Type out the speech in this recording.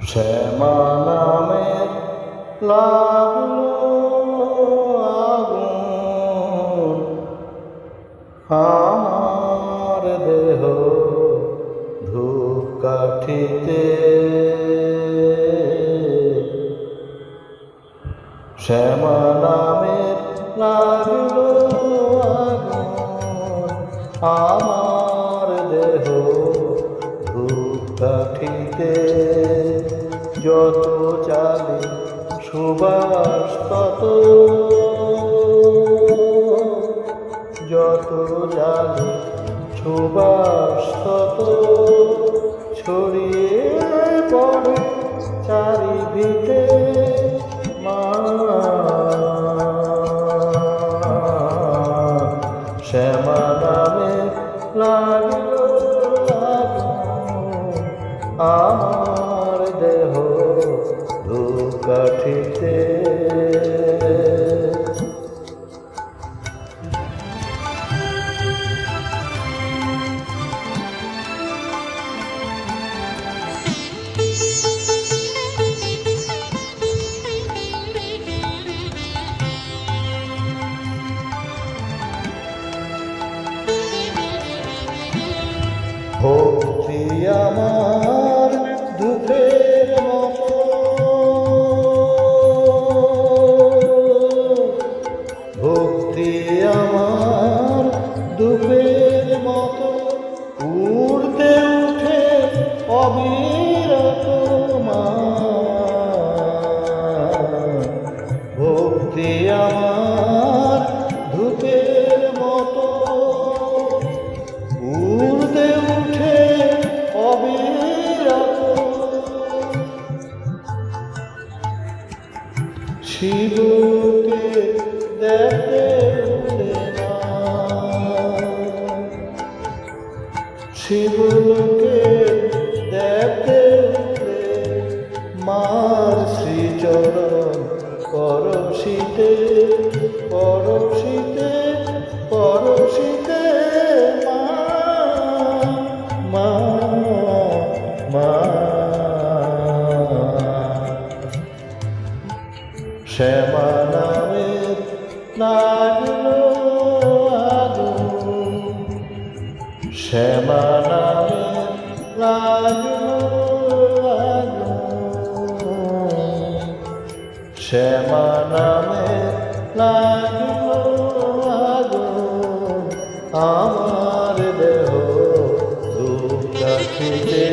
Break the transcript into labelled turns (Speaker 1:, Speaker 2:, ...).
Speaker 1: শ্যামা নামের লাগলো আগুন আমার দেহ ধূপকাঠিতে। শ্যামা নামের লাগলো আগুন আমার দেহ ধূপকাঠিতে। যত জালে সুবাস তত, যত জালে সুবাস তত ছড়িয়ে পড়ে চারিদিকে। শ্যামা নামে লাগলো আগুন আমার দেহ ধূপকাঠিতে। ভক্তি আমার ধূপের মতো, ভক্তি আমার ধূপের মতো উড়তে উঠে অবিরত। ভক্তি আমার ধূপের মতো উড়তে উঠে অবিরত। শিবকে দেখতে উড়ে না, শিবকে দেখতে উড়ে মার শ্রীচরণ পরশিতে, পরশিতে, পরশিতে। মা মা শ্যামা নামের লাগলো আগুন, শ্যামা নামের লাগলো আগুন, শ্যামা নামের লাগলো আগুন আমার দেহ ধূপকাঠিতে।